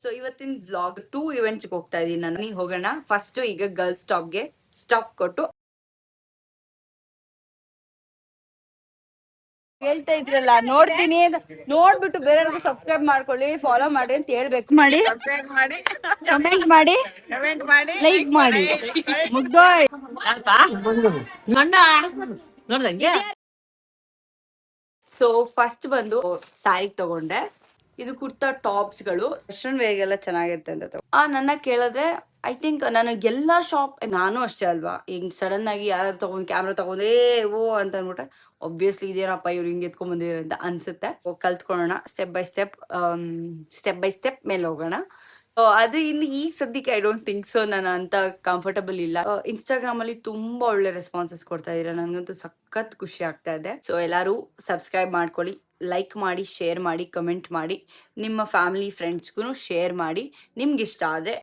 So ಇವತ್ತಿನ vlog 2 events ಹೋಗ್ತಾ ಇದೀನಿ ನಾನು. ಹೋಗೋಣ. ಫಸ್ಟ್ ಈಗ ಗರ್ಲ್ಸ್ ಗೆ ಸ್ಟಾಪ್ ಕೊಟ್ಟು ಹೇಳ್ತಾ ಇದ್ರಲ್ಲ ನೋಡ್ತೀನಿ ನೋಡ್ಬಿಟ್ಟು ಬೇರೆಯವ್ರಿಗೆ ಸಬ್ಸ್ಕ್ರೈಬ್ ಮಾಡ್ಕೊಳ್ಳಿ, ಫಾಲೋ ಮಾಡಿ ಅಂತ ಹೇಳ್ಬೇಕು. ಮಾಡಿ, ಕಮೆಂಟ್ ಮಾಡಿ, ಲೈಕ್ ಮಾಡಿ. ಮುಗ್ದೋಯ್. ಸೊ ಫಸ್ಟ್ ಬಂದು ಸ್ಯಾರಿ ತಗೊಂಡೆ. ಇದು ಕುರ್ತಾ ಟಾಪ್ಸ್ ಗಳು ವೆಸ್ಟರ್ನ್ ವೇರ್ಗೆಲ್ಲ ಚೆನ್ನಾಗಿರುತ್ತೆ ಅಂತ ನನ್ನ ಕೇಳಿದ್ರೆ ಐ ಥಿಂಕ್ ನಾನು ಎಲ್ಲಾ ಶಾಪ್, ನಾನು ಅಷ್ಟೇ ಅಲ್ವಾ, ಹಿಂಗ್ ಸಡನ್ ಆಗಿ ಯಾರು ತಗೊಂಡ್ ಕ್ಯಾಮ್ರಾ ತಗೊಂಡೇ ಓ ಅಂತ ಅನ್ಬಿಟ್ರೆ ಒಬ್ವಿಯಸ್ಲಿ ಇದೇನಪ್ಪ ಇವ್ರು ಹಿಂಗ್ ಎತ್ಕೊಂಡ್ ಬಂದಿರ ಅಂತ ಅನ್ಸುತ್ತೆ. ಕಲ್ತ್ಕೊಳ್ಳೋಣ ಸ್ಟೆಪ್ ಬೈ ಸ್ಟೆಪ್ ಮೇಲೆ ಹೋಗೋಣ. ಅದು ಇನ್ನು ಈ ಸದ್ಯಕ್ಕೆ ಐ ಡೋಂಟ್ ಥಿಂಕ್ ಸೊ ನಾನು ಅಂತ ಕಂಫರ್ಟಬಲ್ ಇಲ್ಲ. ಇನ್ಸ್ಟಾಗ್ರಾಮ್ ಅಲ್ಲಿ ತುಂಬಾ ಒಳ್ಳೆ ರೆಸ್ಪಾನ್ಸಸ್ ಕೊಡ್ತಾ ಇದೀರ, ನನ್ಗಂತೂ ಸಖತ್ ಖುಷಿ ಆಗ್ತಾ ಇದೆ. ಸೊ ಎಲ್ಲರೂ ಸಬ್ಸ್ಕ್ರೈಬ್ ಮಾಡ್ಕೊಳ್ಳಿ, ಲೈಕ್ ಮಾಡಿ, ಶೇರ್ ಮಾಡಿ, ಕಮೆಂಟ್ ಮಾಡಿ, ನಿಮ್ಮ ಫ್ಯಾಮಿಲಿ ಫ್ರೆಂಡ್ಸ್ಗೂ ಶೇರ್ ಮಾಡಿ. ನಿಮ್ಗೆ ಇಷ್ಟ ಆದ್ರೆ